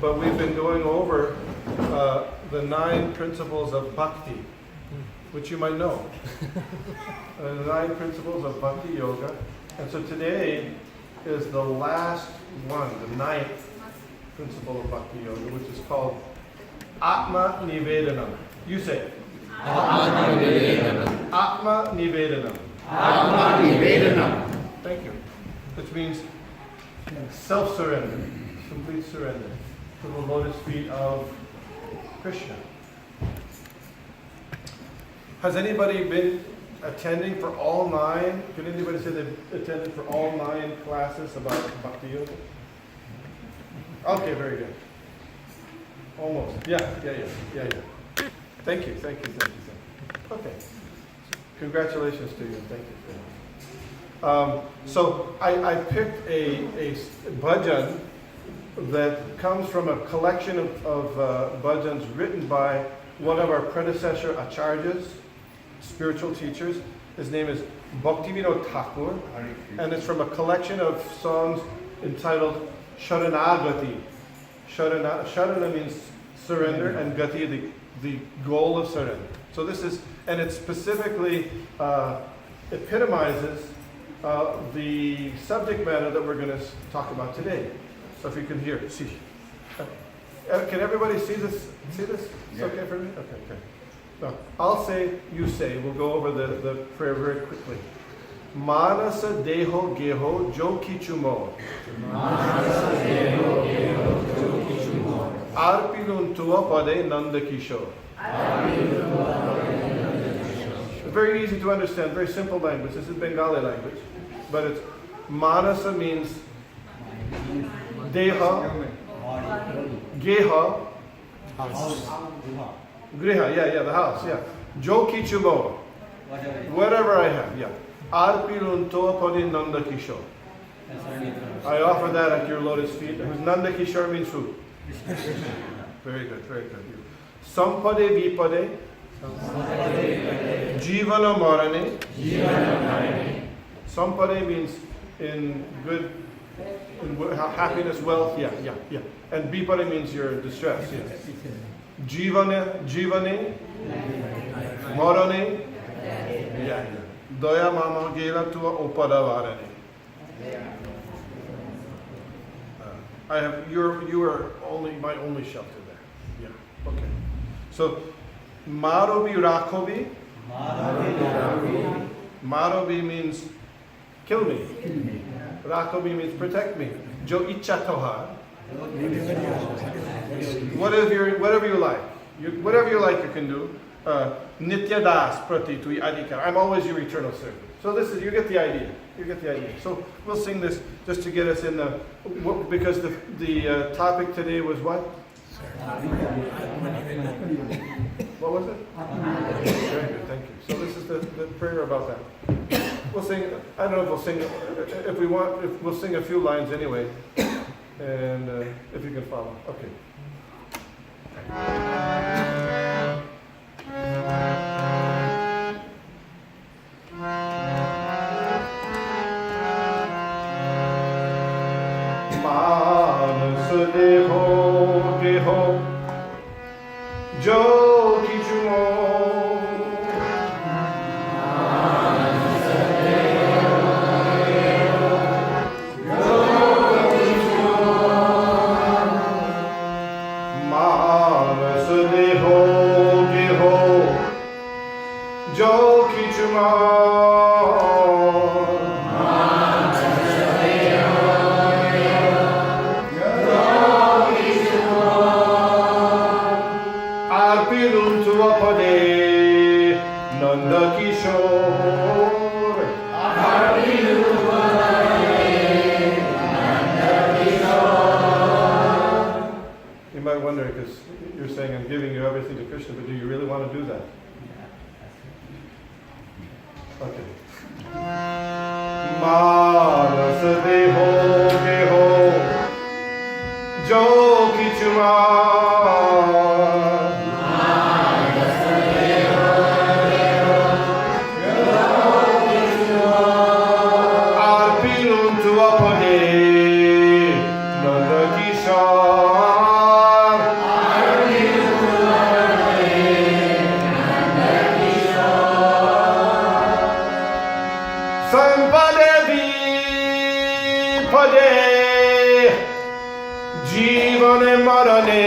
but we've been going over the 9 principles of Bhakti, which you might know. The 9 principles of Bhakti Yoga. And so today is the last one, the 9th principle of Bhakti Yoga, which is called Aatma Nivedanam. You say it. Aatma Nivedanam. Aatma Nivedanam. Aatma Nivedanam. Thank you. Which means self-surrender, complete surrender to the lotus feet of Krishna. Has anybody been attending for all 9? Can anybody say they've attended for all 9 classes about Bhakti Yoga? Okay, very good. Almost. Yeah. Thank you. Okay. Congratulations to you. Thank you. So I picked a bhajan that comes from a collection of bhajans written by one of our predecessor acharyas, spiritual teachers. His name is Bhakti Thakur, and it's from a collection of songs entitled Sharanagati. Sharana means surrender, and Gati, the goal of surrender. So this is, and it specifically epitomizes the subject matter that we're going to talk about today. So if you can hear, see. Can everybody see this? See this? It's okay for me? Okay. No, I'll say, you say. We'll go over the prayer very quickly. Manasa deho geho jo kichumo. Manasa deho geho jo kichumo. Arpilun tua pade nanda kisho. Very easy to understand, very simple language. This is Bengali language. But it's Manasa means deha, geha, griha, yeah, the house, yeah. Jo kichumo, whatever I have, yeah. Arpilun toa padi nanda kisho. I offer that at your lotus feet. Nanda kishore means who? Very good. Sampade vipade, jivana marane. Sampade means in good, in happiness, wealth, yeah. And vipade means you're in distress, yes. Jivane, marane, yeah. Daya mama gela tua opada varane. I have you are my only shelter there. Yeah. Okay. So Marobi Rakobi. Marobi means kill me. Rakobi means protect me. Jo Icha Tohar. Whatever you like. Whatever you like you can do. Nitya Das Prati Tui Adhikar. I'm always your eternal servant. So this is, you get the idea. So we'll sing this just to get us in the, because the topic today was what? What was it? Very good, thank you. So this is the prayer about that. We'll sing, I don't know if we'll sing, if we want, we'll sing a few lines anyway. And if you can follow. Okay. Deho geho jo kichumo. Manasa deho geho jo kichumo. You might wonder, because you're saying I'm giving you everything to Krishna, but do you really want to do that? Okay. Manasa deho geho jo kichuma. Arpilun tua pade nanda kisha. जीवने मरणे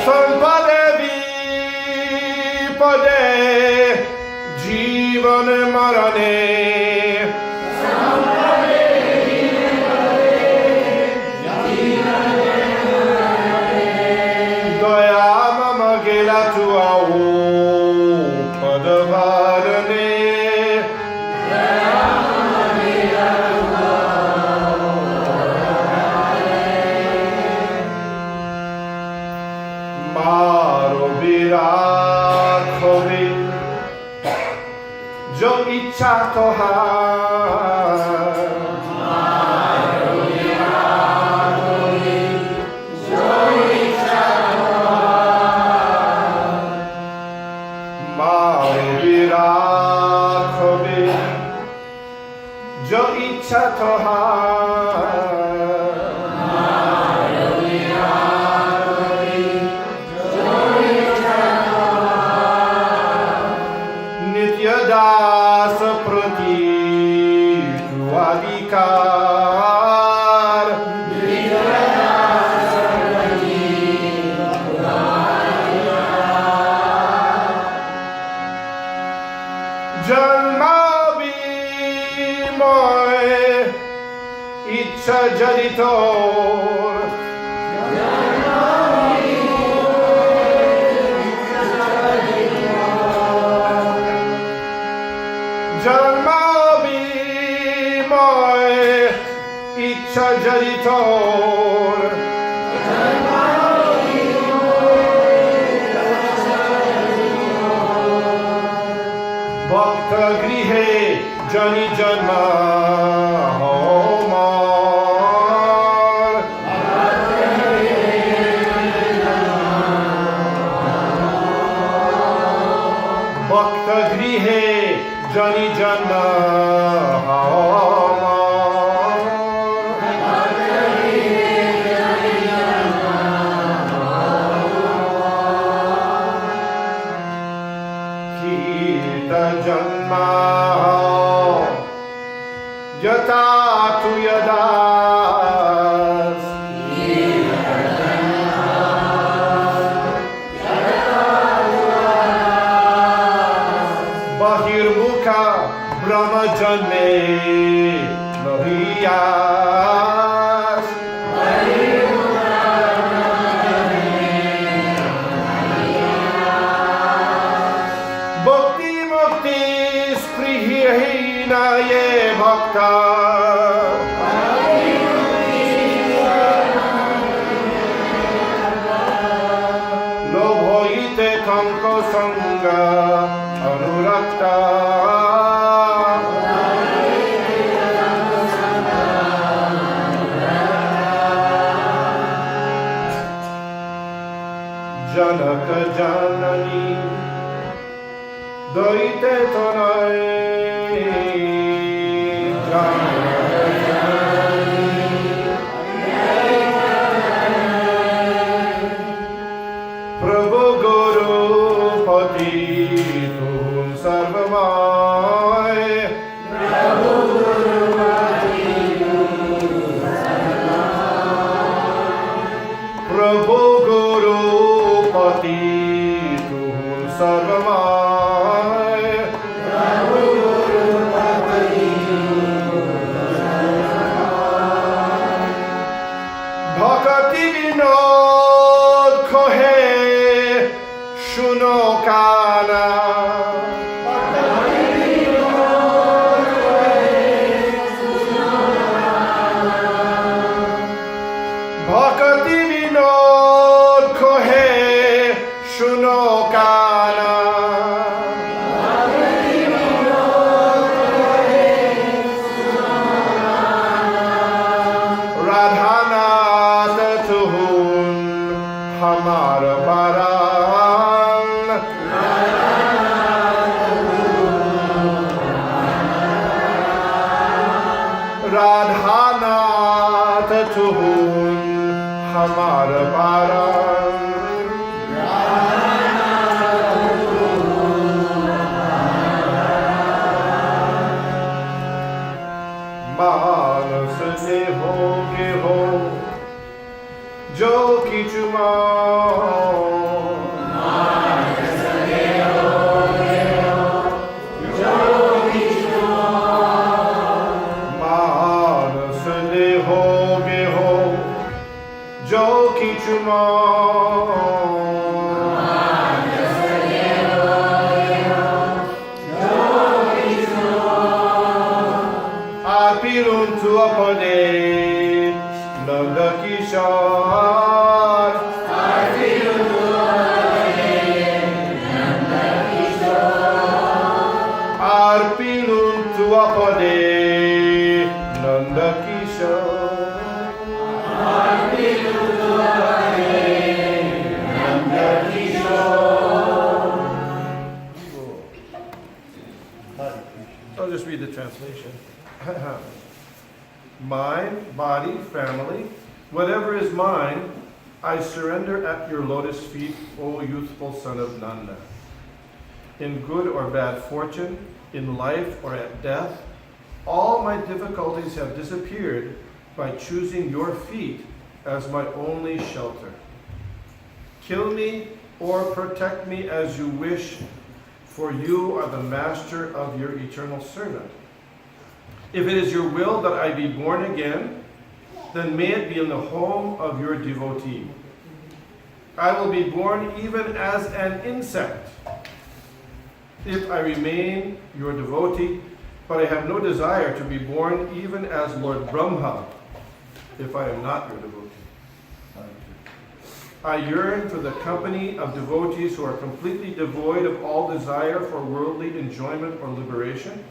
संपदे विपदे जीवन मरणे दया मम गेला तुआ पद भारणे मारो विराखोवे जो इच्छा तो जो इच्छा तो नित्य दास प्रति अधिकार इच्छा जनितोर जन्माभिमय इच्छा जनितोर भक्त गृहे जनि जन्मा जनि जन्म कीत जन्म यथा तु यदा ब्रह्म जन्मे नहियास भक्ति मुक्ति स्पृहहीन ये भक्ता लोभोहिते कंक संग अनुरक्ता जनक जननी दैते तनय प्रभु गुरुपति तुम सर्वमय प्रभु गुरुपति तुम सर्वमय भक्ति विनोद खोहे सुनो काना भक्ति विनोद खोहे सुनो काना राधानाथ तुहुन हमार परान translation. Mind, body, family, whatever is mine, I surrender at your lotus feet, O youthful son of Nanda. In good or bad fortune, in life or at death, all my difficulties have disappeared by choosing your feet as my only shelter. Kill me or protect me as you wish, for you are the master of your eternal servant. If it is your will that I be born again, then may it be in the home of your devotee. I will be born even as an insect, if I remain your devotee, but I have no desire to be born even as Lord Brahma, if I am not your devotee. I yearn for the company of devotees who are completely devoid of all desire for worldly enjoyment or liberation.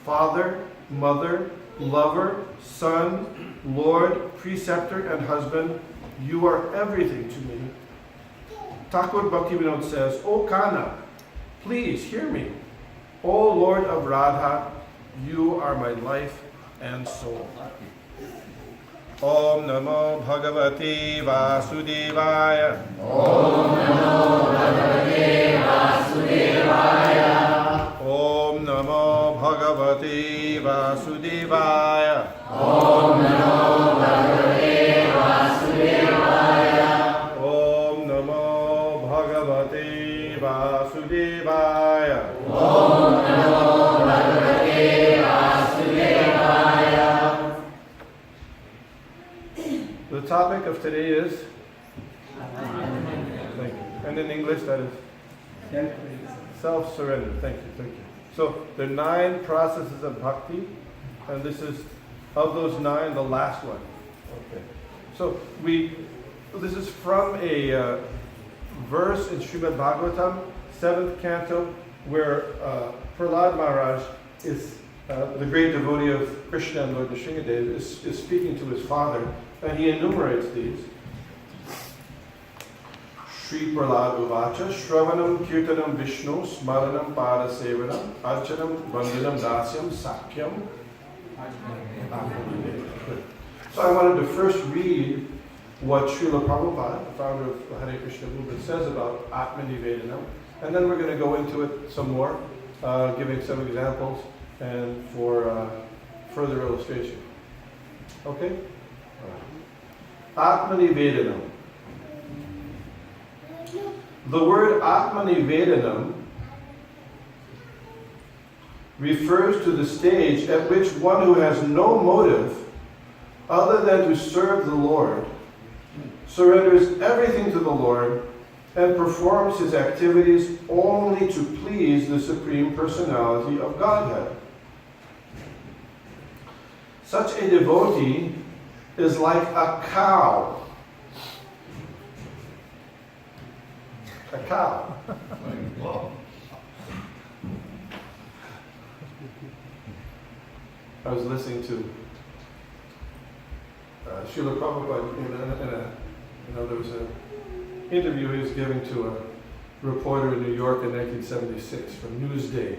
Father, mother, lover, son, Lord, preceptor, and husband, you are everything to me. Thakur Bhaktivinoda says, O Kana, please hear me. O Lord of Radha, you are my life and soul. Om Namo Bhagavate Vasudevaya. Om Namo Bhagavate Vasudevaya. Om Namo Bhagavate Vasudevaya. Om Namo Bhagavate Vasudevaya. Om Namo Bhagavate Vasudevaya. Om Namo Bhagavate Vasudevaya. The topic of today is? Thank you. And in English that is? Self-surrender. Thank you, thank you. So there are 9 processes of bhakti, and this is, of those 9, the last one. Okay. So this is from a verse in Srimad Bhagavatam, 7th canto, where Prahlad Maharaj is the great devotee of Krishna and Lord Nisringadeva is speaking to his father, and he enumerates these. Shri Prahlad Uvacha, Shravanam Kirtanam Vishnu, Smaranam Pada Sevanam, Archanam Vandanam Dasyam, Sakyam. So I wanted to first read what Srila Prabhupada, the founder of the Hare Krishna movement, says about Aatma Nivedanam, and then we're going to go into it some more, giving some examples and for further illustration. Okay? Aatma Nivedanam. The word Atma Nivedanam refers to the stage at which one who has no motive other than to serve the Lord surrenders everything to the Lord and performs his activities only to please the Supreme Personality of Godhead. Such a devotee is like a cow. A cow. I was listening to Srila Prabhupada there was an interview he was giving to a reporter in New York in 1976 from Newsday.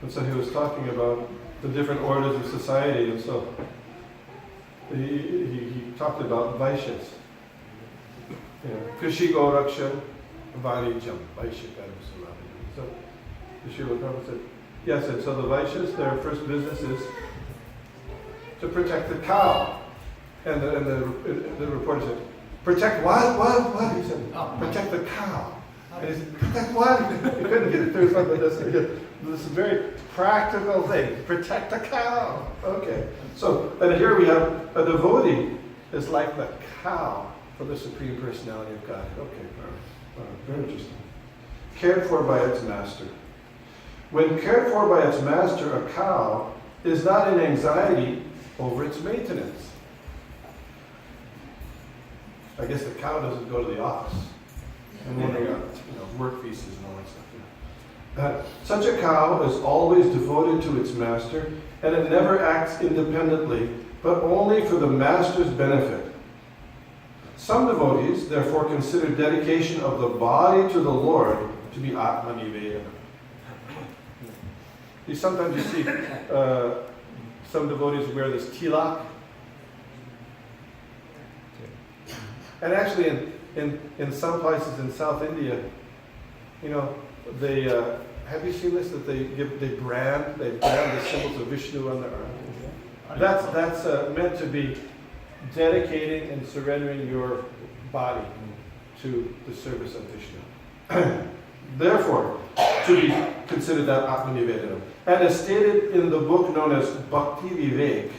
And so he was talking about the different orders of society, and so he talked about Vaishyas. Krishi Goraksha Varijam, Vaishya Kadam. So the Srila Prabhupada said, yes, and so the Vaishyas, their first business is to protect the cow. And the reporter said, protect what? What? He said, protect the cow. And he said, protect what? He couldn't get it through something. This is a very practical thing. Protect the cow. Okay. So, and here we have a devotee is like the cow for the Supreme Personality of God. Okay, very interesting. Cared for by its master. When cared for by its master, a cow is not in anxiety over its maintenance. I guess the cow doesn't go to the office. And then they got work visas and all that stuff. Such a cow is always devoted to its master, and it never acts independently, but only for the master's benefit. Some devotees, therefore, consider dedication of the body to the Lord to be Atma Nivedana. Sometimes you see some devotees wear this tilak. And actually in some places in South India, they have you seen this? That they brand the symbols of Vishnu on their arm. That's meant to be dedicating and surrendering your body to the service of Vishnu. Therefore, to be considered that Aatma Nivedanam. And as stated in the book known as Bhakti Vivek,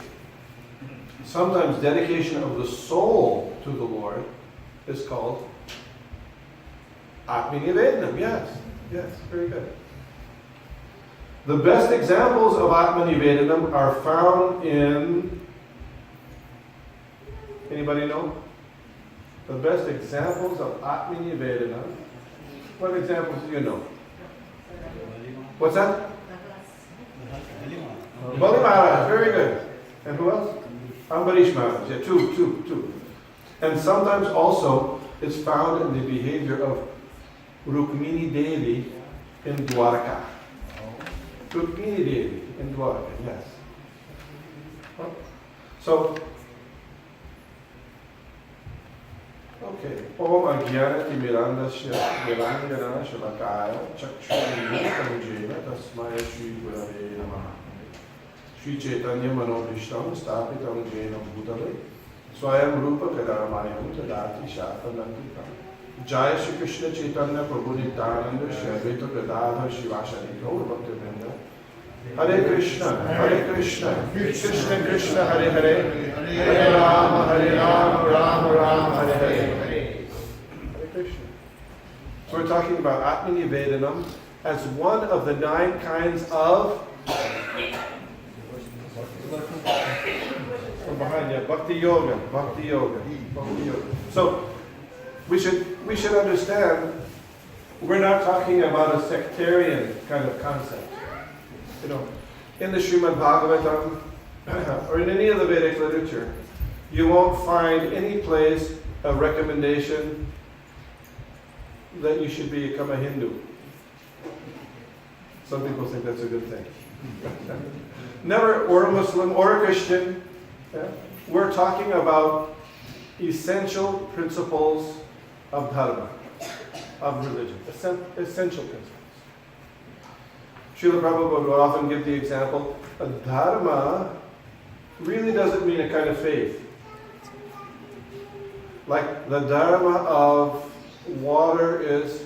sometimes dedication of the soul to the Lord is called Aatma Nivedanam. Yes, very good. The best examples of Aatma Nivedanam are found in, anybody know? The best examples of Aatma Nivedanam. What examples do you know? What's that? Bali Maharaj, very good. And who else? Ambarish Maharaj, yeah, two. And sometimes also it's found in the behavior of Rukmini Devi in Dwarka. Rukmini Devi in Dwarka, yes. So, okay. Om Agyanati Mirandasya Virangana Shalakaya Chakshuri Jena Tasmaya Shri Gurave Namaha. Shri Chaitanya Manobhishtam Stapitam Jena Bhutale Swayam Rupa Kadaramayam Tadati Shatanantikam Jaya Shri Krishna Chaitanya Prabhu Nityananda Shri Advaita Gadadhar Shivashari Gaur Bhaktivinoda Hare Krishna Krishna Krishna Hare Hare Hare Rama Rama Hare Hare Hare Krishna. So we're talking about Aatma Nivedanam as one of the 9 kinds of from behind you, Bhakti Yoga. So we should understand we're not talking about a sectarian kind of concept. In the Srimad Bhagavatam or in any of the Vedic literature, you won't find any place a recommendation that you should become a Hindu. Some people think that's a good thing. Never, or a Muslim, or a Christian. Yeah? We're talking about essential principles of dharma, of religion. Essential principles. Srila Prabhupada would often give the example, dharma really doesn't mean a kind of faith. Like the dharma of water is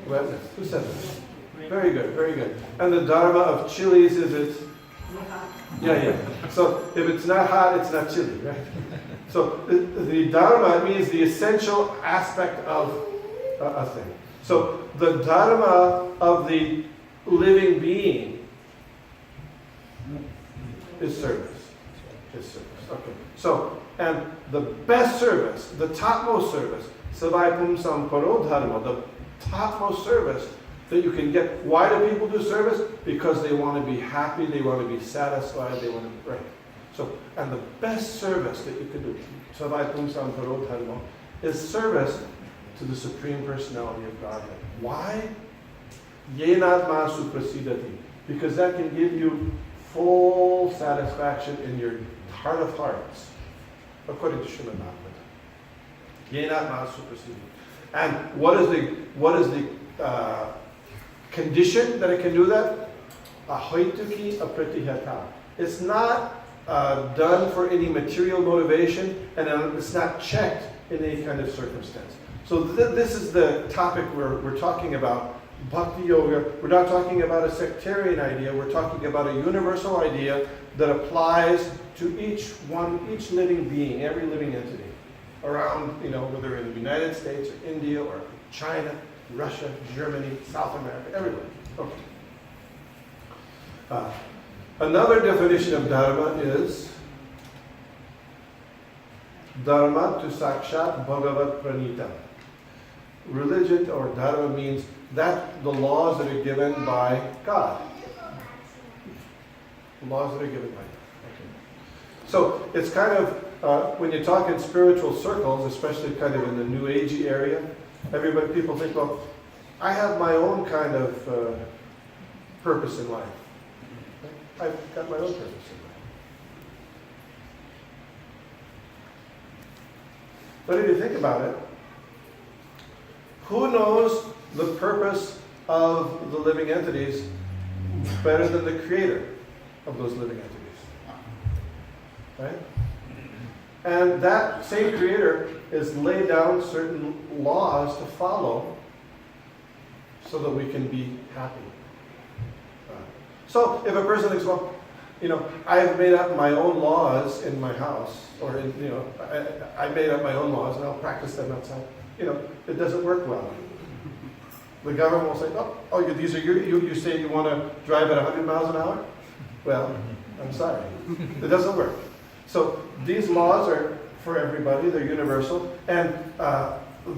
wetness. Who said that? Very good. And the dharma of chilies is it? Yeah. So if it's not hot, it's not chili, right? So the dharma means the essential aspect of a thing. So the dharma of the living being is service. Okay. So, and the best service, the topmost service, Savai Pumsam Paro Dharma, the topmost service that you can get. Why do people do service? Because they want to be happy, they want to be satisfied, they want to be right. So, and the best service that you can do, Savai Pumsam Paro Dharma, is service to the Supreme Personality of Godhead. Why? Yenatma Suprasidati. Because that can give you full satisfaction in your heart of hearts, according to Srimad Bhagavatam. Yenatma Suprasidati. And what is the condition that it can do that? Ahoituki apratihata. It's not done for any material motivation, and it's not checked in any kind of circumstance. So this is the topic we're talking about, Bhakti Yoga. We're not talking about a sectarian idea. We're talking about a universal idea that applies to each living being, every living entity around, whether in the United States or India or China, Russia, Germany, South America, everywhere. Okay. Another definition of dharma is dharma tu sakshat bhagavat pranita. Religion or dharma means that the laws that are given by God. The laws that are given by God. Okay. So it's kind of, when you talk in spiritual circles, especially kind of in the New Agey area, people think, well, I have my own kind of purpose in life. I've got my own purpose in life. But if you think about it, who knows the purpose of the living entities better than the creator of those living entities? Right? And that same creator has laid down certain laws to follow so that we can be happy. So if a person thinks, well, I've made up my own laws in my house, or I made up my own laws and I'll practice them outside. It doesn't work well. The government will say, these are you say you want to drive at 100 miles an hour? Well, I'm sorry. It doesn't work. So these laws are for everybody, they're universal, and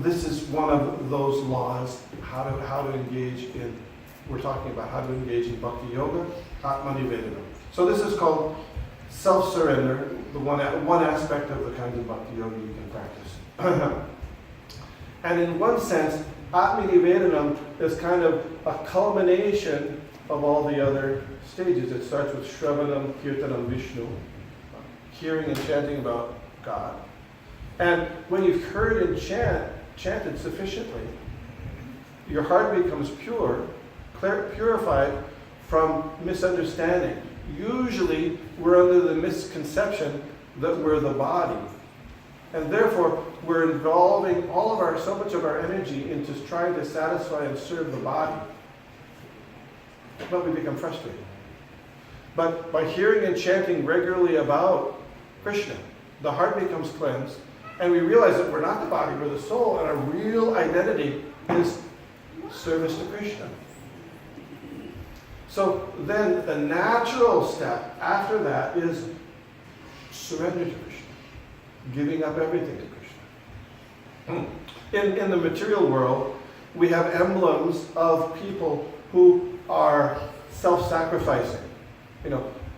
this is one of those laws, how to engage in, we're talking about how to engage in Bhakti Yoga, Aatma Nivedanam. So this is called self-surrender, the one aspect of the kind of Bhakti Yoga you can practice. And in one sense, Aatma Nivedanam is kind of a culmination of all the other stages. It starts with Shravanam, Kirtanam, Vishnu, hearing and chanting about God. And when you've heard and chanted sufficiently, your heart becomes purified from misunderstanding. Usually, we're under the misconception that we're the body. And therefore, we're involving so much of our energy into trying to satisfy and serve the body. But we become frustrated. But by hearing and chanting regularly about Krishna, the heart becomes cleansed, and we realize that we're not the body, we're the soul, and our real identity is service to Krishna. So then the natural step after that is surrender to Krishna, giving up everything to Krishna. In the material world, we have emblems of people who are self-sacrificing.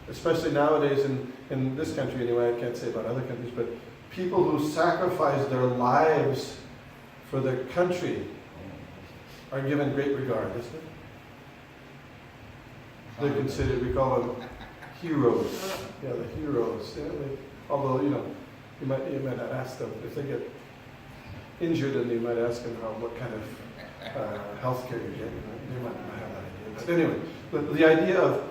Especially nowadays in this country anyway, I can't say about other countries, but people who sacrifice their lives for their country are given great regard, isn't it? They're considered, we call them heroes. Yeah, the heroes. Yeah, although, you might not ask them, if they get injured, and you might ask them what kind of health care you're getting. They might not have that idea. But anyway, the idea of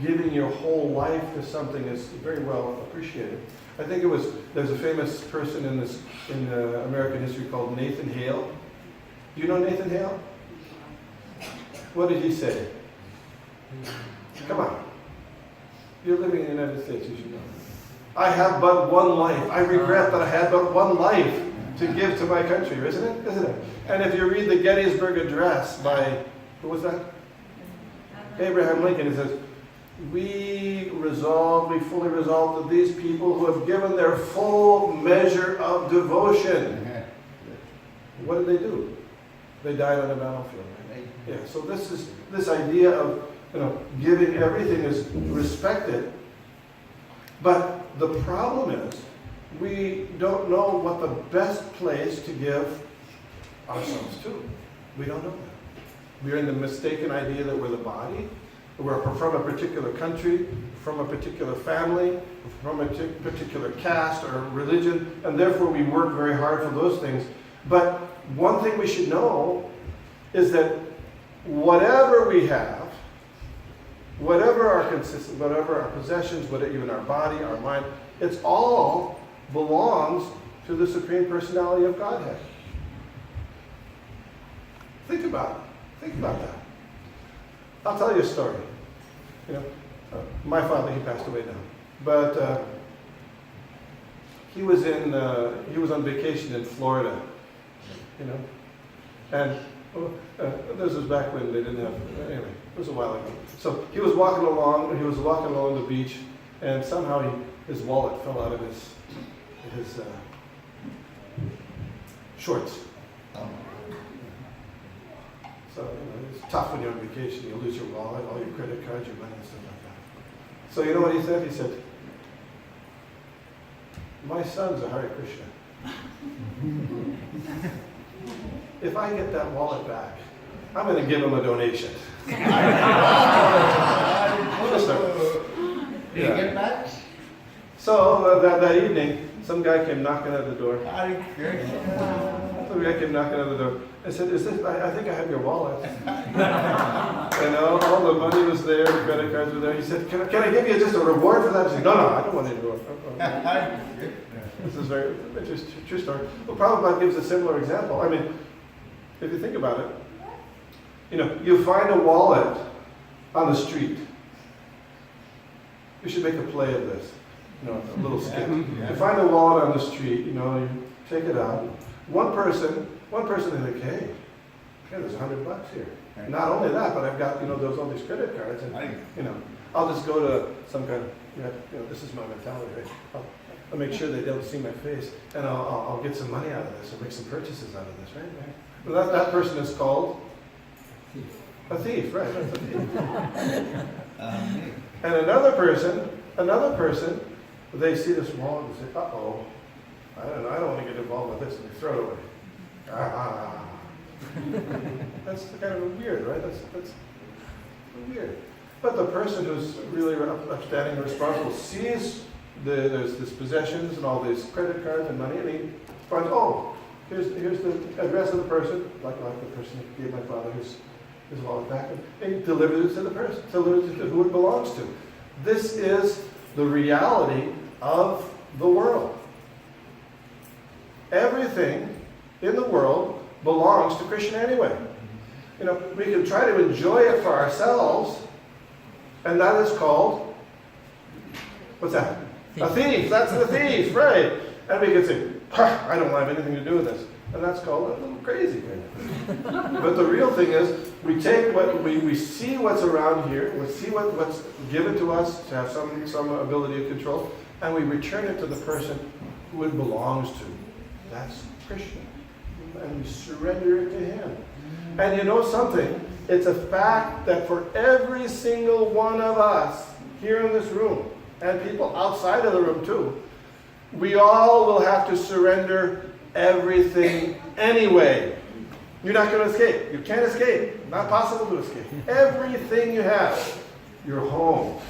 giving your whole life to something is very well appreciated. I think there's a famous person in American history called Nathan Hale. Do you know Nathan Hale? What did he say? Come on. You're living in the United States, you should know. I have but one life. I regret that I had but one life to give to my country, isn't it? Isn't it? And if you read the Gettysburg Address by, who was that? Abraham Lincoln, it says, we fully resolve that these people who have given their full measure of devotion. What did they do? They died on the battlefield. Right? Yeah. So this idea of giving everything is respected, but the problem is we don't know what the best place to give ourselves to. We don't know that. We're in the mistaken idea that we're the body. We're from a particular country, from a particular family, from a particular caste or religion, and therefore we work very hard for those things. But one thing we should know is that whatever we have, whatever our possessions, even our body, our mind, it all belongs to the Supreme Personality of Godhead. Think about it. Think about that. I'll tell you a story. My father, he passed away now, but he was on vacation in Florida, and this was back when they didn't have. Anyway, it was a while ago. So he was walking along the beach, and somehow his wallet fell out of his shorts. So it's tough when you're on vacation. You lose your wallet, all your credit cards, your money, and stuff like that. So you know what he said? He said, "My son's a Hare Krishna. If I get that wallet back, I'm going to give him a donation. Did you get back? So that evening, some guy came knocking at the door. Some guy came knocking at the door. I said, "Is this? I think I have your wallet." And all the money was there, the credit cards were there. He said, "Can I give you just a reward for that?" I said, "No, I don't want any reward." This is very true story. Well, Prabhupada gives a similar example. I mean, if you think about it, you find a wallet on the street. We should make a play of this. A little skit. You find a wallet on the street, you take it out. One person is like, hey, there's $100 here. Not only that, but I've got, there's all these credit cards, and, I'll just go to some kind of, this is my mentality, right? I'll make sure they don't see my face, and I'll get some money out of this, or make some purchases out of this, right? Well, that person is called a thief, right? That's a thief. And another person, they see this wallet and say, uh-oh, I don't want to get involved with this, and they throw it away. That's kind of weird, right? That's weird. But the person who's really upstanding and responsible sees there's these possessions and all these credit cards and money, and he finds, here's the address of the person, like the person who gave my father his wallet back, and he delivers it to the person, delivers it to who it belongs to. This is the reality of the world. Everything in the world belongs to Krishna anyway. We can try to enjoy it for ourselves, and that is called, what's that? A thief. That's the thief, right? And we can say, I don't have anything to do with this. And that's called a little crazy. But the real thing is, we take what we see what's around here, we see what's given to us to have some ability of control, and we return it to the person who it belongs to. That's Krishna. And we surrender it to him. And you know something? It's a fact that for every single one of us here in this room, and people outside of the room too, we all will have to surrender everything anyway. You're not going to escape. You can't escape. Not possible to escape. Everything you have, your home,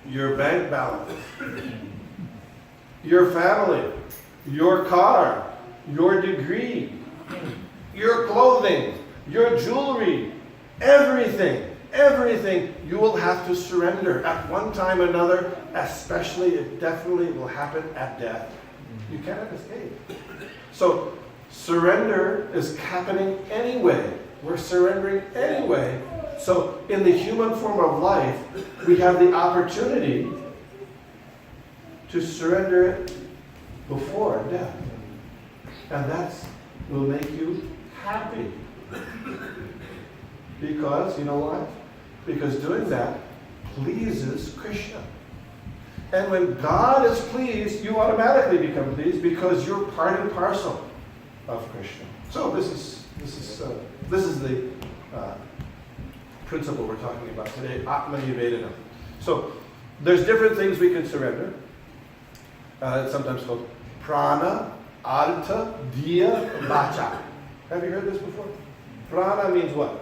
your bank balance, your family, your car, your degree, your clothing, your jewelry, everything you will have to surrender at one time or another, especially it definitely will happen at death. You cannot escape. So surrender is happening anyway. We're surrendering anyway. So in the human form of life, we have the opportunity to surrender it before death. And that will make you happy. Because, you know why? Because doing that pleases Krishna. And when God is pleased, you automatically become pleased because you're part and parcel of Krishna. So this is the principle we're talking about today, Aatma Nivedanam. So there's different things we can surrender. It's sometimes called prana, artha, diya, vacha. Have you heard this before? Prana means what?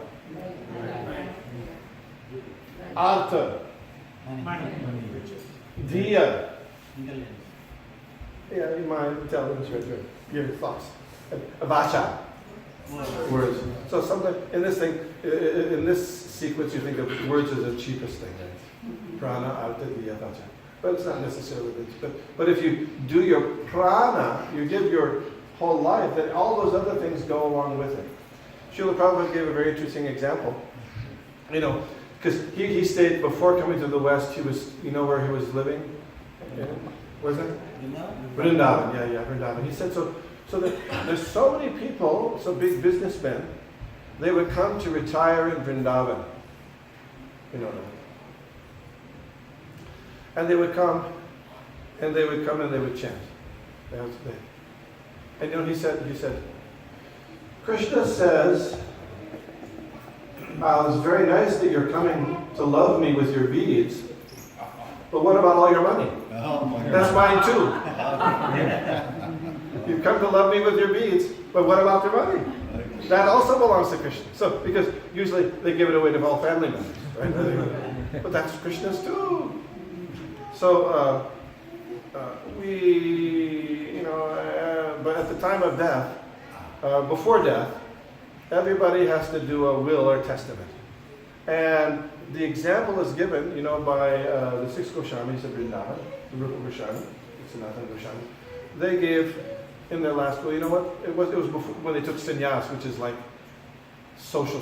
Artha. Diya. Yeah, you mind intelligence right there. Your thoughts. Vacha. Words. So sometimes in this sequence, you think of words as the cheapest thing. Right? Prana, artha, diya, vacha. But it's not necessarily this. But if you do your prana, you give your whole life, then all those other things go along with it. Srila Prabhupada gave a very interesting example. Because he stayed, before coming to the West, he was, where he was living? Where's that? Vrindavan, yeah, Vrindavan. He said, so there's so many people, so big businessmen, they would come to retire in Vrindavan. And they would come, and they would chant. And he said, Krishna says, it's very nice that you're coming to love me with your beads, but what about all your money? That's mine too. You've come to love me with your beads, but what about your money? That also belongs to Krishna. So, because usually they give it away to all family members, right? But that's Krishna's too. So, but at the time of death, before death, everybody has to do a will or testament. And the example is given, by the 6 Goswamis of Vrindavan, the Rupa Goswami, Sanatana Goswami. They gave in their last will, it was before, when they took sannyas, which is like social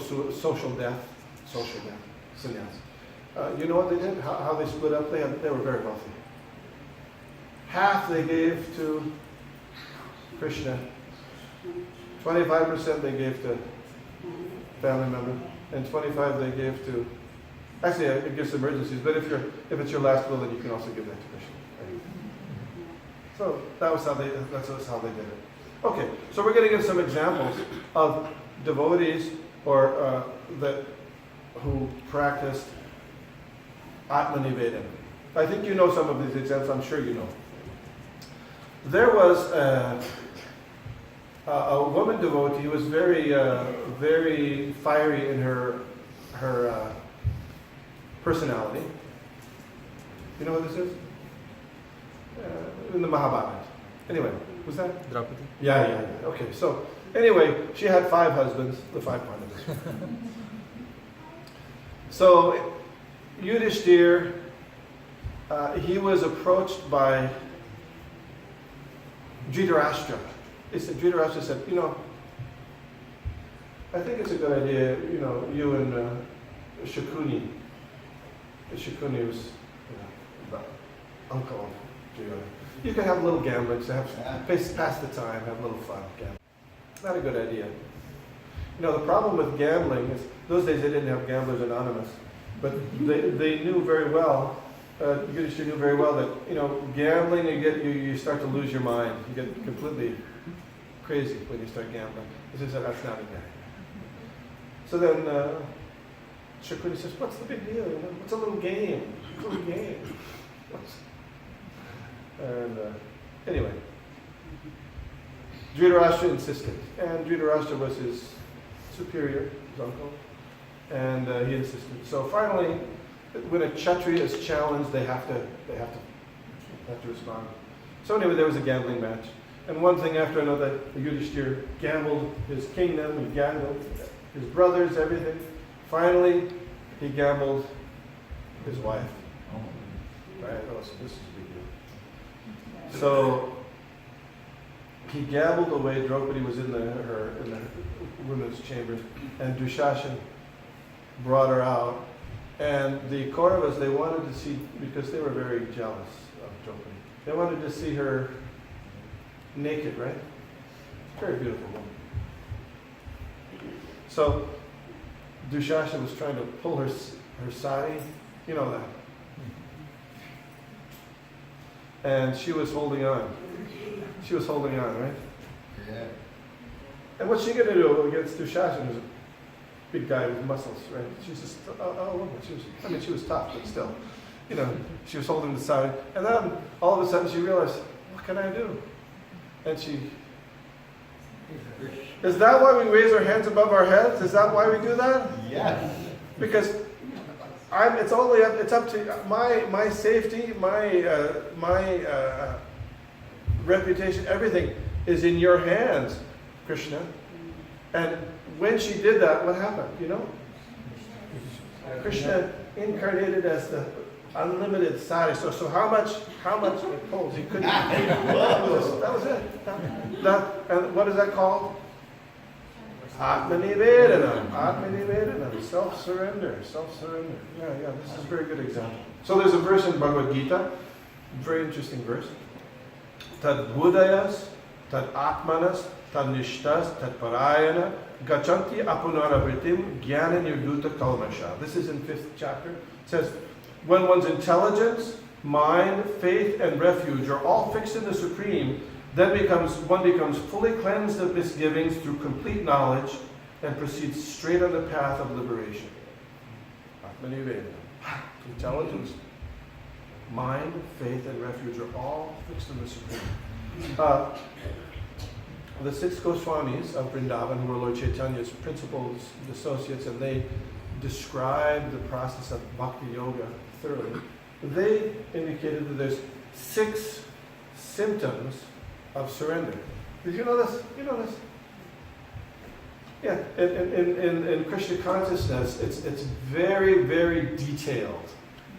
death, sannyas. You know what they did? How they split up? They were very wealthy. Half they gave to Krishna, 25% they gave to family members, and 25 they gave to. Actually, it gives emergencies, but if it's your last will, then you can also give that to Krishna. Right? So that's how they did it. Okay, so we're going to give some examples of devotees or who practiced Aatma Nivedanam. I think you know some of these examples. I'm sure you know. There was a woman devotee who was very, very fiery in her personality. You know what this is? In the Mahabharata. Anyway, was that? Draupadi. Yeah. Okay, so anyway, she had 5 husbands, the 5 Pandavas. So Yudhishthir, he was approached by Dhritarashtra. Dhritarashtra said, I think it's a good idea, you and Shakuni. Shakuni was the uncle of Dhritarashtra. You can have a little gambling, so pass the time, have a little fun, gambling. Not a good idea. The problem with gambling is, those days they didn't have Gamblers Anonymous, but they knew very well, Yudhishthira knew very well that, gambling, you start to lose your mind. You get completely crazy when you start gambling. He said, that's not a good idea. So then Shakuni says, what's the big deal? What's a little game? It's a little game. And anyway, Dhritarashtra insisted. And Dhritarashtra was his superior, his uncle. And he insisted. So finally, when a Kshatriya is challenged, they have to respond. So anyway, there was a gambling match. And one thing after another, Yudhishthira gambled his kingdom, he gambled his brothers, everything. Finally, he gambled his wife. Right? This is a big deal. So he gambled away. Draupadi was in the women's chambers, and Dushashan brought her out. And the Kauravas, they wanted to see, because they were very jealous of Draupadi, they wanted to see her naked, right? Very beautiful woman. So Dushashan was trying to pull her sari, you know that. And she was holding on. She was holding on, right? Yeah. And what's she going to do against Dushashan, who's a big guy with muscles, right? She's just a woman. She was tough, but still. She was holding the sari. And then all of a sudden she realized, what can I do? And is that why we raise our hands above our heads? Is that why we do that? Yes. Because it's up to my safety, my reputation, everything is in your hands, Krishna. And when she did that, what happened? Krishna incarnated as the unlimited sari. So how much it pulls? He couldn't. That was it. And what is that called? Aatma Nivedanam. Aatma Nivedanam. Self-surrender. Yeah. This is a very good example. So there's a verse in Bhagavad Gita, very interesting verse. Tad budayas, tad atmanas, tad nishtas, tad parayana, gachanti apunarabritim, jnana nirduta kalmasha. This is in 5th chapter. It says, when one's intelligence, mind, faith, and refuge are all fixed in the Supreme, then one becomes fully cleansed of misgivings through complete knowledge and proceeds straight on the path of liberation. Intelligence, mind, faith, and refuge are all fixed in the Supreme. the 6 Goswamis of Vrindavan, who were Lord Chaitanya's principal associates, and they described the process of Bhakti Yoga thoroughly, they indicated that there's 6 symptoms of surrender. Did you know this? You know this? Yeah, in Krishna consciousness, it's very, very detailed.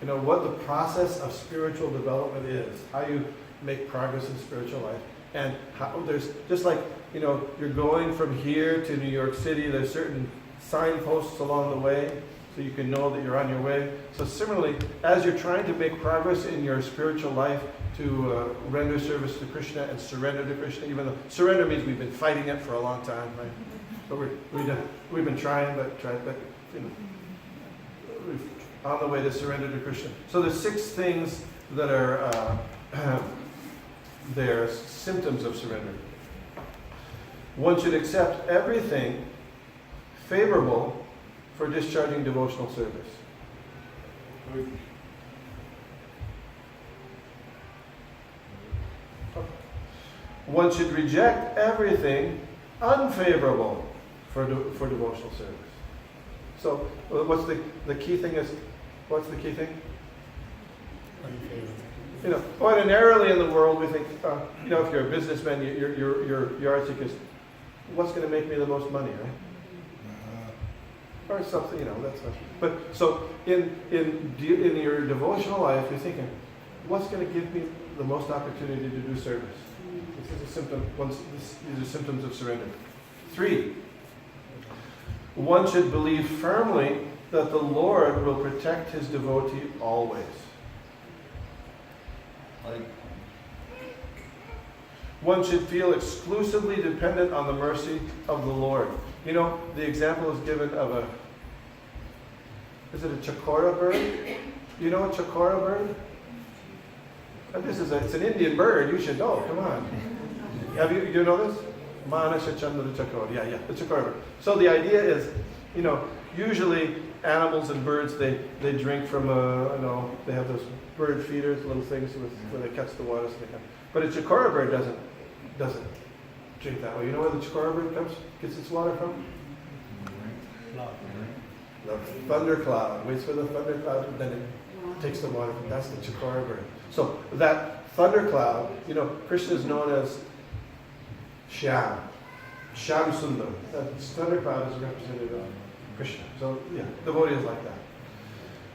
You know, what the process of spiritual development is, how you make progress in spiritual life, and how there's, just like, you know, you're going from here to New York City, there's certain signposts along the way, so you can know that you're on your way. So similarly, as you're trying to make progress in your spiritual life, to render service to Krishna and surrender to Krishna, even though surrender means we've been fighting it for a long time, right? But we've been trying, but you know, we're on the way to surrender to Krishna. So there's 6 things that are they're symptoms of surrender. One should accept everything favorable for discharging devotional service. One should reject everything unfavorable for devotional service. So, what's the key thing is? What's the key thing? You know, ordinarily in the world we think, you know, if you're a businessman, your yardstick is, what's going to make me the most money, right? Or something, you know, that's not. But so in your devotional life, you're thinking, what's going to give me the most opportunity to do service? This is a symptom. These are symptoms of surrender. 3, one should believe firmly that the Lord will protect his devotee always. One should feel exclusively dependent on the mercy of the Lord. You know, the example is given of is it a chakora bird? You know a chakora bird? It's an Indian bird, you should know, come on. You know this? Manasha Chandra Chakora, yeah, the chakora bird. So the idea is, you know, usually animals and birds, they drink from they have those bird feeders, little things where they catch the water. So but a chakora bird doesn't drink that way. You know where the chakora bird gets its water from? The thundercloud. Waits for the thundercloud, and then it takes the water from. That's the chakora bird. So that thundercloud, you know, Krishna is known as Shyam Sundar. That thundercloud is representative of Krishna. So yeah, devotee is like that.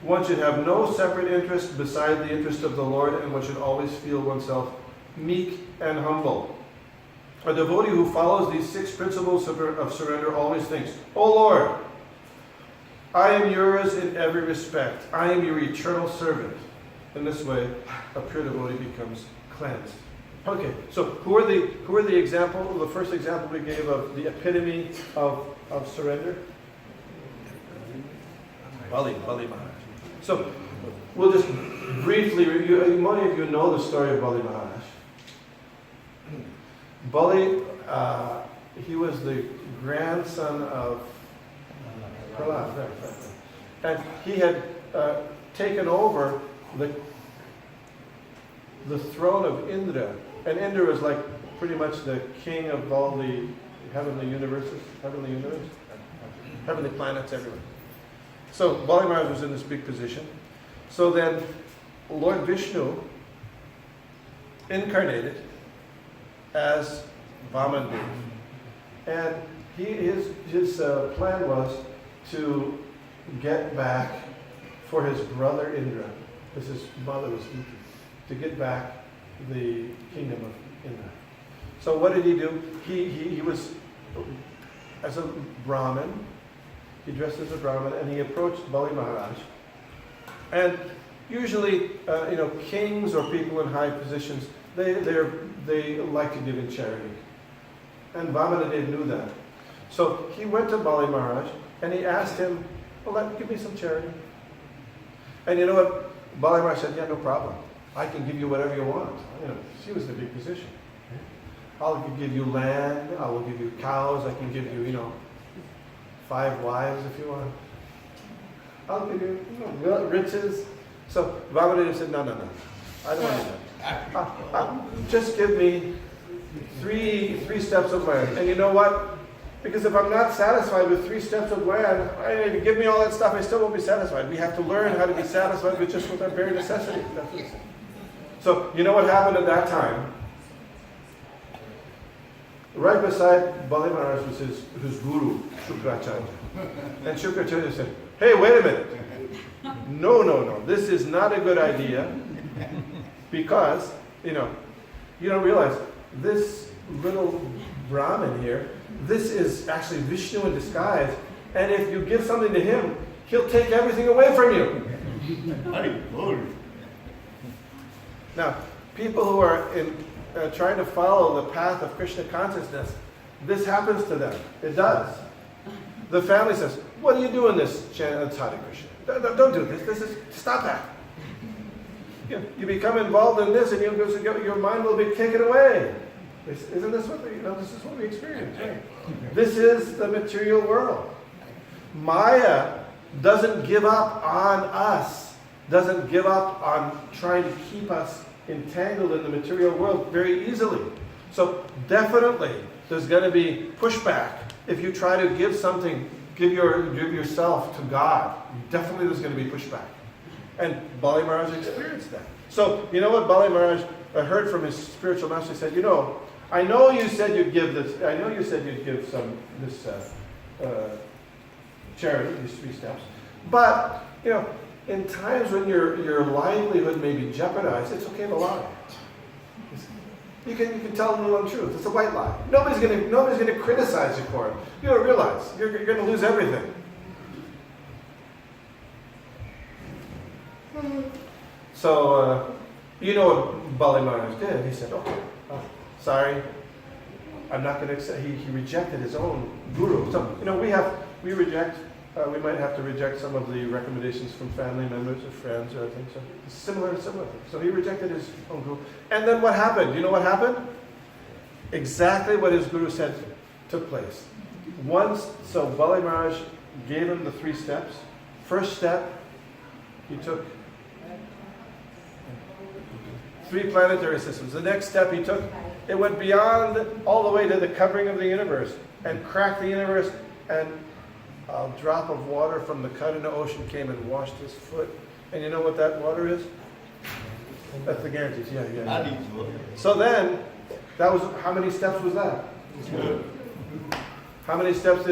One should have no separate interest beside the interest of the Lord, and one should always feel oneself meek and humble. A devotee who follows these 6 principles of surrender always thinks, "O Lord, I am yours in every respect. I am your eternal servant." In this way, a pure devotee becomes cleansed. Okay, so who are the example? The first example we gave of the epitome of surrender? Bali Maharaj. So we'll just briefly review. Many of you know the story of Bali Maharaj. Bali, he was the grandson of Prahlad, right. And he had taken over the throne of Indra. And Indra was like pretty much the king of all the heavenly universes, heavenly planets everywhere. So Bali Maharaj was in this big position. So then Lord Vishnu incarnated as Vamandev. And his plan was to get back for his brother Indra, because his mother was Vidha, to get back the kingdom of Indra. So what did he do? He was, as a Brahmin, he dressed as a Brahmin, and he approached Bali Maharaj. And usually, kings or people in high positions, they like to give in charity. And Vamandev knew that. So he went to Bali Maharaj, and he asked him, well, give me some charity. And you know what? Bali Maharaj said, yeah, no problem. I can give you whatever you want. She was in a big position. I'll give you land, I will give you cows, I can give you, 5 wives if you want. I'll give you, riches. So Vamandev said, no, I don't want that. Just give me Three steps of land. And you know what? Because if I'm not satisfied with 3 steps of land, if you give me all that stuff, I still won't be satisfied. We have to learn how to be satisfied with just with our bare necessities. That's what it says. So, you know what happened at that time? Right beside Bali Maharaj was his guru, Shukracharya. And Shukracharya said, hey, wait a minute. No. This is not a good idea. Because, you don't realize this little Brahmin here, this is actually Vishnu in disguise. And if you give something to him, he'll take everything away from you. Now, people who are trying to follow the path of Krishna consciousness, this happens to them. It does. The family says, what are you doing this, Hare Krishna? Don't do this. Stop that. You become involved in this and your mind will be taken away. Isn't this what this is what we experience, right? This is the material world. Maya doesn't give up on us, doesn't give up on trying to keep us entangled in the material world very easily. So definitely there's going to be pushback if you try to give something, give yourself to God. Definitely there's going to be pushback. And Bali Maharaj experienced that. So you know what Bali Maharaj heard from his spiritual master? He said, I know you said you'd give this. I know you said you'd give this charity, these 3 steps. But in times when your livelihood may be jeopardized, it's okay to lie. You can tell them the untruth. It's a white lie. Nobody's gonna criticize you for it. You don't realize you're gonna lose everything. So you know what Bali Maharaj did? He said, "Okay, sorry, I'm not going to accept." He rejected his own guru. So we reject. We might have to reject some of the recommendations from family members or friends or things. So similar things. So he rejected his own guru. And then what happened? You know what happened? Exactly what his guru said took place. So Bali Maharaj gave him the 3 steps. First step, he took 3 planetary systems. The next step he took, it went beyond all the way to the covering of the universe and cracked the universe, and a drop of water from the cut in the ocean came and washed his foot. And you know what that water is? That's the Ganges. Yeah. So then, that was, how many steps was that? 2. How many steps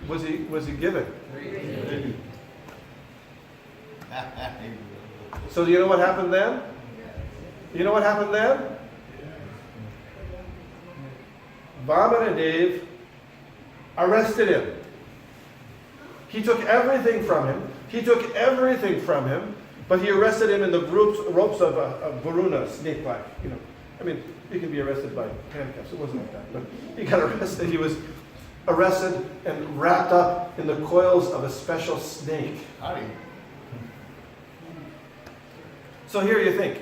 was he given? 3. So do you know what happened then? You know what happened then? Vamanadev arrested him. He took everything from him. But he arrested him in the ropes of Varuna, snake-like. You can be arrested by handcuffs. It wasn't like that. But he got arrested. He was arrested and wrapped up in the coils of a special snake. So here you think,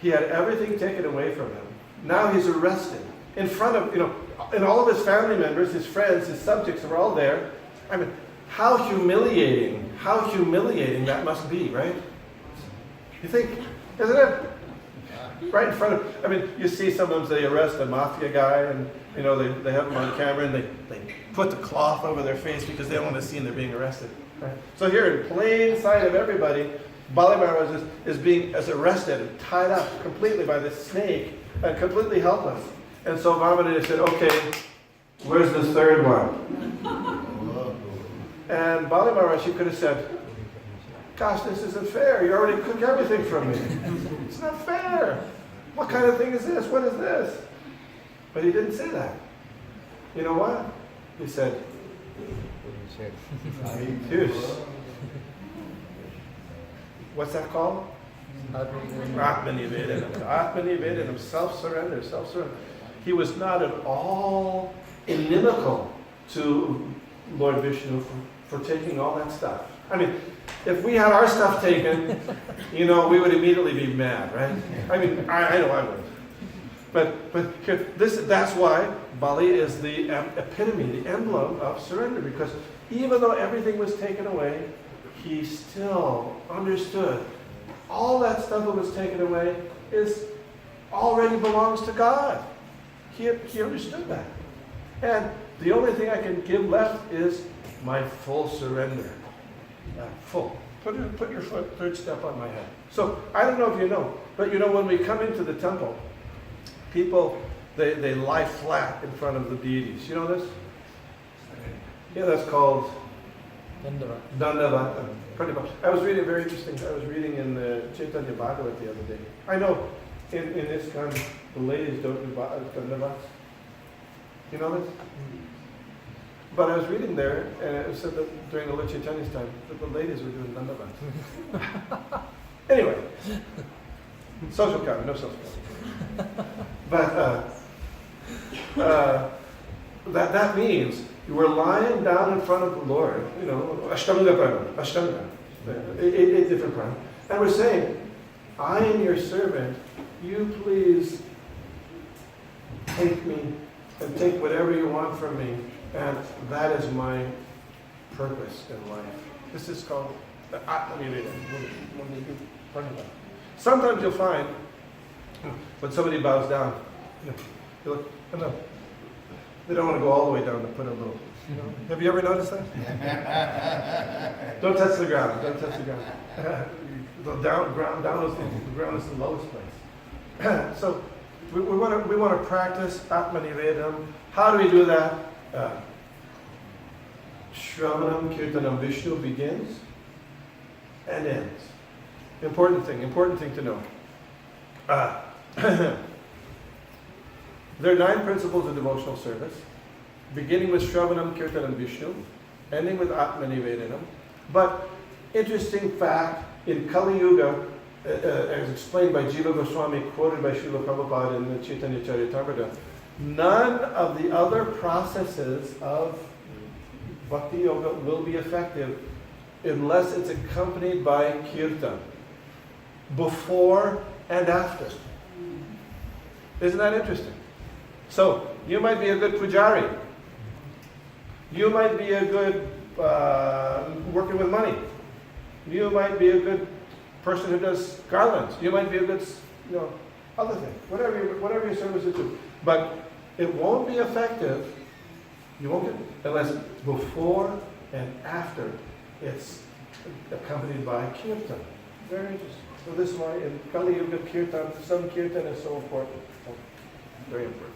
he had everything taken away from him. Now he's arrested in front of, and all of his family members, his friends, his subjects are all there. How humiliating that must be, right? You think, isn't it? Right in front of, you see sometimes they arrest a mafia guy and, they have him on camera and they put the cloth over their face because they don't want to see they're being arrested. Right? So here in plain sight of everybody, Bali Maharaj is arrested and tied up completely by this snake and completely helpless. And so Vamanadev said, okay, where's the 3rd one? And Bali Maharaj, he could have said, gosh, this isn't fair. You already took everything from me. It's not fair. What kind of thing is this? What is this? But he didn't say that. You know what? He said, what's that called? Aatma Nivedanam. Self-surrender. He was not at all inimical to Lord Vishnu for taking all that stuff. If we had our stuff taken, we would immediately be mad, right? I know I would. But that's why Bali is the epitome, the emblem of surrender, because even though everything was taken away, he still understood all that stuff that was taken away already belongs to God. He understood that. And the only thing I can give left is my full surrender. Full. Put your third step on my head. So, I don't know if you know, but when we come into the temple, people, they lie flat in front of the deities. You know this? Yeah, that's called Nava. Pretty much. I was reading, very interesting, I was reading in the Chaitanya Bhagavat the other day. I know in this kind the ladies don't do Dandavats. You know this? But I was reading there, and it said that during the Lord Chaitanya's time, that the ladies were doing Dandavats. Anyway, social karma, no social karma. But that means you were lying down in front of the Lord, Ashtanga Pranam, Ashtanga, 8 different pranam, and we're saying, I am your servant, you please take me and take whatever you want from me, and that is my purpose in life. This is called the Aatma. Sometimes you'll find when somebody bows down, you look, they don't want to go all the way down to put a little. Have you ever noticed that? Don't touch the ground. Don't touch the ground. The ground is the lowest place. So we want to practice Atma Nivedanam. How do we do that? Shravanam Kirtanam Vishnu begins and ends. Important thing to know. There are 9 principles of devotional service, beginning with Shravanam Kirtanam Vishnu, ending with Atma Nivedanam. But interesting fact, in Kali Yuga, as explained by Jiva Goswami, quoted by Srila Prabhupada in the Chaitanya Charitamrita, none of the other processes of Bhakti Yoga will be effective unless it's accompanied by Kirtan, before and after. Isn't that interesting? So, you might be a good pujari. You might be a good working with money. You might be a good person who does garlands. You might be a good, other thing. Whatever your service is to. But it won't be effective. You won't get unless before and after it's accompanied by kirtan. Very interesting. So this is why in Kali Yuga kirtan, some kirtan is so important. Very important.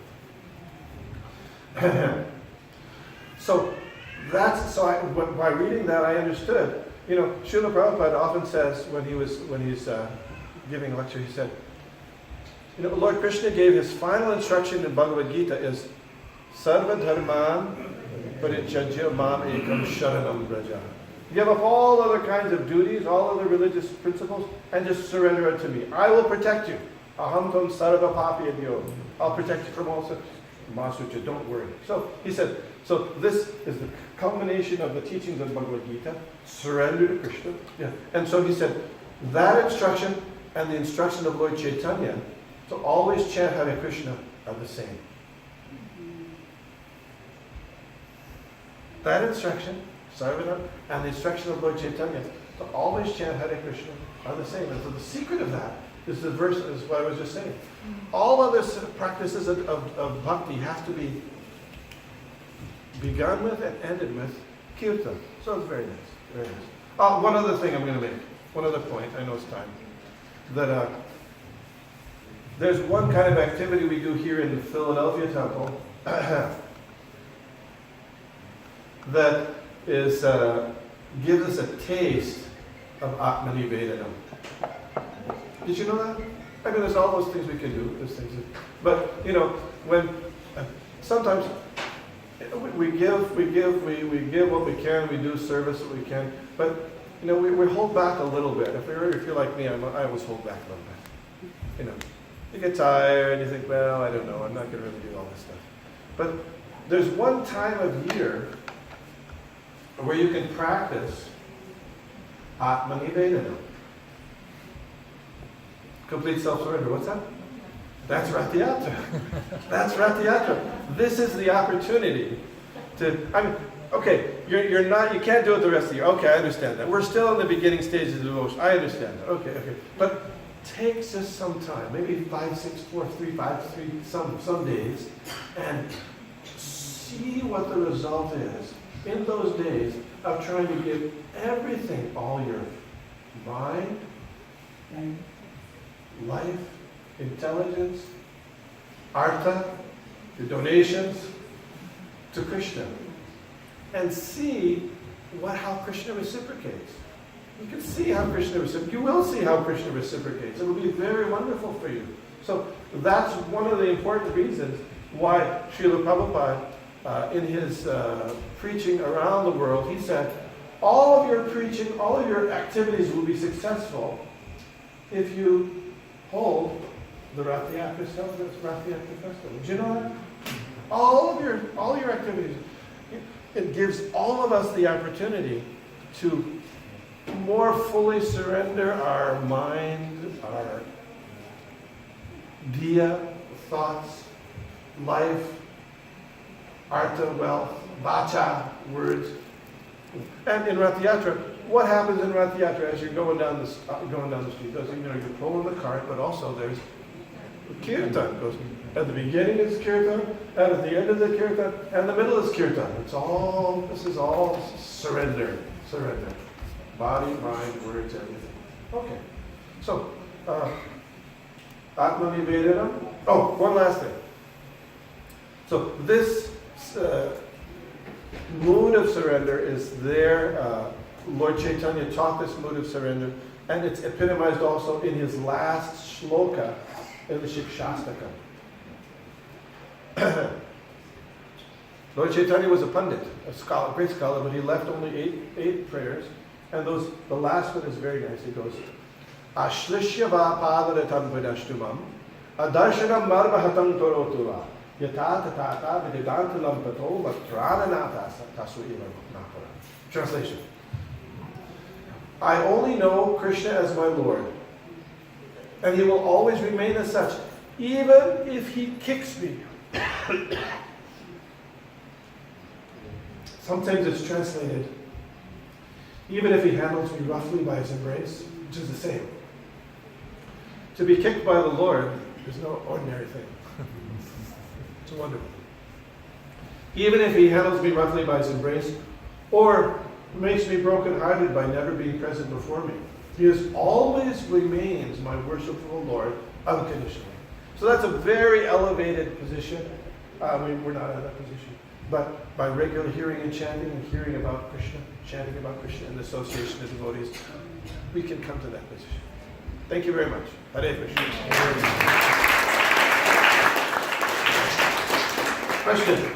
By reading that, I understood. Srila Prabhupada often says when he's giving a lecture, he said, Lord Krishna gave his final instruction in Bhagavad Gita is Sarva Dharman Parityajya Mam Ekam Sharanam Braja. Give up all other kinds of duties, all other religious principles, and just surrender it to me. I will protect you. Aham tam sarva papi adyo. I'll protect you from all such. Masucha, don't worry. So he said, so this is the culmination of the teachings of Bhagavad Gita, surrender to Krishna. Yeah. And so he said, that instruction and the instruction of Lord Chaitanya to always chant Hare Krishna are the same. That instruction, Sarvadam, and the instruction of Lord Chaitanya to always chant Hare Krishna are the same. And so the secret of that is the verse, is what I was just saying. All other practices of bhakti have to be begun with and ended with kirtan. So it's very nice, very nice. Oh, one other thing I'm going to make. One other point, I know it's time. That there's one kind of activity we do here in the Philadelphia temple that is gives us a taste of Atma Nivedanam. Did you know that? I mean, there's all those things we can do. There's things, but when sometimes we give what we can. We do service what we can, but we hold back a little bit. If you're like me, I always hold back a little bit. You get tired. You think, well, I don't know. I'm not going to really do all this stuff. But there's one time of year where you can practice Atma Nivedanam. Complete self-surrender. What's that? That's Rathayatra. That's Rathayatra. This is the opportunity to, okay, you can't do it the rest of the year. Okay, I understand that. We're still in the beginning stages of devotion. I understand that. Okay. But takes us some time, maybe 5, 6, 4, 3, 5, 3, some days, and see what the result is in those days of trying to give everything, all your mind, life, intelligence, artha, your donations, to Krishna. And see how Krishna reciprocates. You can see how Krishna reciprocates. You will see how Krishna reciprocates. It will be very wonderful for you. So that's one of the important reasons why Srila Prabhupada, in his preaching around the world, he said, all of your preaching, all of your activities will be successful if you hold the Rath Yatra festival. Do you know that? All your activities. It gives all of us the opportunity to more fully surrender our mind, our diya, thoughts, life, artha, wealth, vacha, words. And in Rath Yatra, what happens in Rath Yatra as you're going down the street? You're pulling the cart, but also there's kirtan. Goes at the beginning is kirtan, and at the end of the kirtan, and the middle is kirtan. This is all surrender. Body, mind, words, everything. Okay. So, Aatma Nivedanam. Oh, one last thing. So this mood of surrender is there. Lord Chaitanya taught this mood of surrender, and it's epitomized also in his last shloka in the Shikshastakam. Lord Chaitanya was a pandit, a scholar, great scholar, but he left only eight prayers, and the last one is very nice. He goes, Ashlishya va padaratam vidashtumam, adarshanam marmahatam torotura, yata tatata vididanta lampato, vatrananata tasu eva napara. Translation. I only know Krishna as my Lord, and he will always remain as such, even if he kicks me. Sometimes it's translated, even if he handles me roughly by his embrace, which is the same. To be kicked by the Lord is no ordinary thing. It's wonderful. Even if he handles me roughly by his embrace, or makes me broken-hearted by never being present before me, he always remains my worshipful Lord unconditionally. So that's a very elevated position. We're not in that position. But by regular hearing and chanting and hearing about Krishna, chanting about Krishna and the association of devotees, we can come to that position. Thank you very much. Hare Krishna. Question?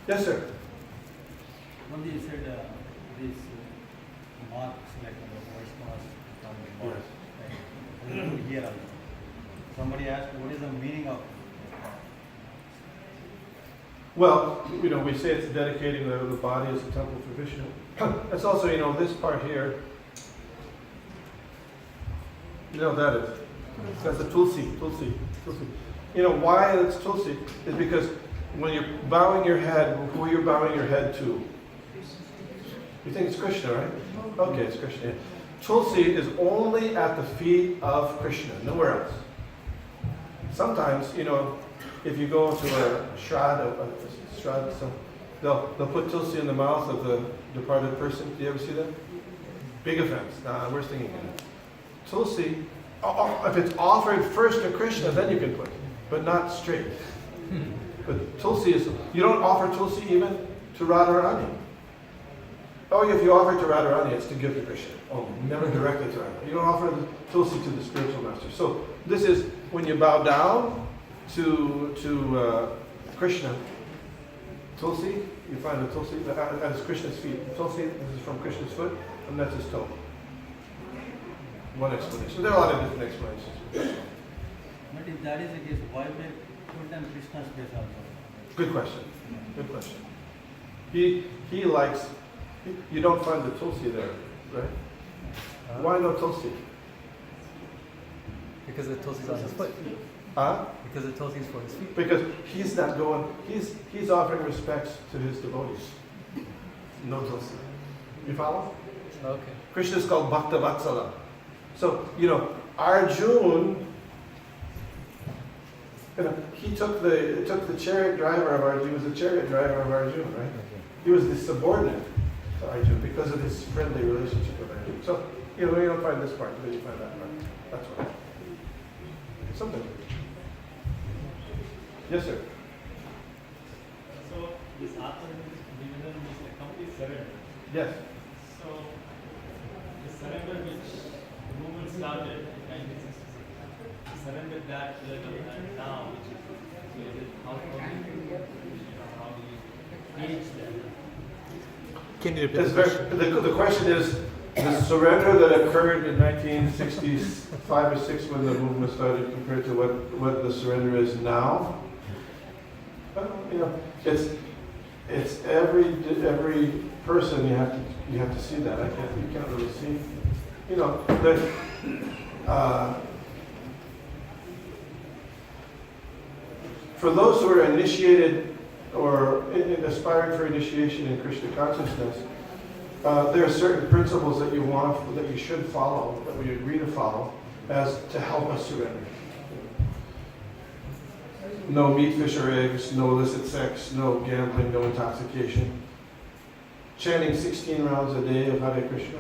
Yes, sir. When you said these marks like the voice mask from the voice, like, here also. Somebody asked, what is the meaning of? Well, we say it's dedicating the body as a temple for Vishnu. That's also, this part here. You know what that is? That's the tulsi. Why it's tulsi is because when you're bowing your head, who are you bowing your head to? You think it's Krishna, right? Okay, it's Krishna. Tulsi is only at the feet of Krishna, nowhere else. Sometimes, if you go to a shraddha, so they'll put tulsi in the mouth of the departed person. Do you ever see that? Big offense. We're thinking of it. Tulsi, if it's offered first to Krishna, then you can put it, but not straight. But tulsi is, you don't offer tulsi even to Radharani. Oh, if you offer it to Radharani, it's to give to Krishna. Oh, never directly to Radharani. You don't offer the tulsi to the spiritual master. So this is when you bow down to Krishna. Tulsi, you find the tulsi at his Krishna's feet. Tulsi, this is from Krishna's foot, and that's his toe. One explanation. There are a lot of different explanations. But if that is the case, why make put them Krishna's place also? Good question. Good question. He likes. You don't find the tulsi there, right? Why no tulsi? Because the tulsi is on his foot. Because the tulsi is for his feet. Because he's not going. He's offering respects to his devotees. No tulsi. You follow? Okay. Krishna is called Bhakta Vatsala. So, Arjun, he took the chariot driver of Arjun. He was the chariot driver of Arjun, right? He was the subordinate to Arjun because of his friendly relationship with Arjun. So, you don't find this part, but you find that part. That's what. Something. Yes, sir. So this Aatma Nivedanam is like complete surrender. Yes. So the surrender which the movement started in 1966, surrender that level and now, which is so is it how do you age that? Can you repeat It's the very, question? the question is the surrender that occurred in 1965 or 6 when the movement started compared to what the surrender is now. Well, it's every person you have to see that. You can't really see. For those who are initiated or aspiring for initiation in Krishna consciousness, there are certain principles that you should follow, that we agree to follow, as to help us surrender. No meat, fish, or eggs, no illicit sex, no gambling, no intoxication. Chanting 16 rounds a day of Hare Krishna,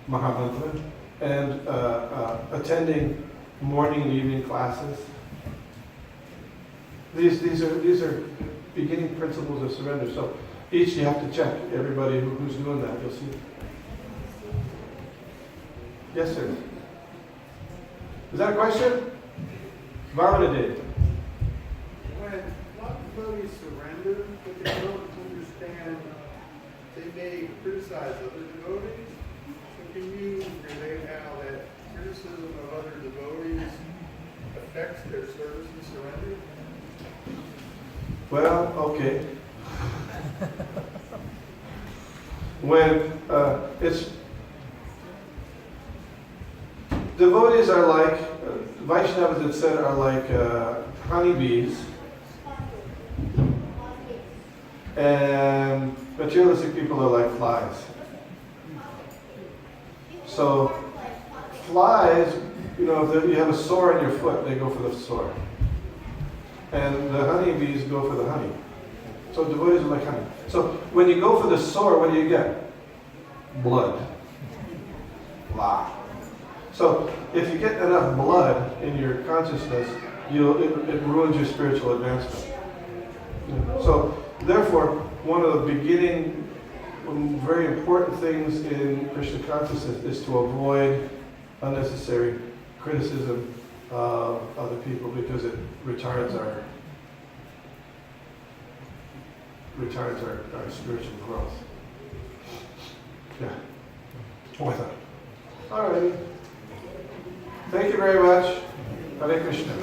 Mahamantra, and attending morning and evening classes. These are beginning principles of surrender. So each you have to check. Everybody who's doing that, you'll see. Yes, sir. Is that a question? Bhavana did. When a lot of devotees surrender, but they don't understand, they may criticize other devotees. So can you relate how that criticism of other devotees affects their service and surrender? Well, okay. When it's devotees are like Vaishnavas, it said, are like honeybees, and materialistic people are like flies. So flies, if you have a sore on your foot, they go for the sore. And the honeybees go for the honey. So devotees are like honey. So when you go for the sore, what do you get? Blood. Blah. So if you get enough blood in your consciousness, it ruins your spiritual advancement. So therefore, one of the beginning, very important things in Krishna consciousness is to avoid unnecessary criticism of other people, because it retards our spiritual growth. Yeah. With that. All righty. Thank you very much. Hare Krishna.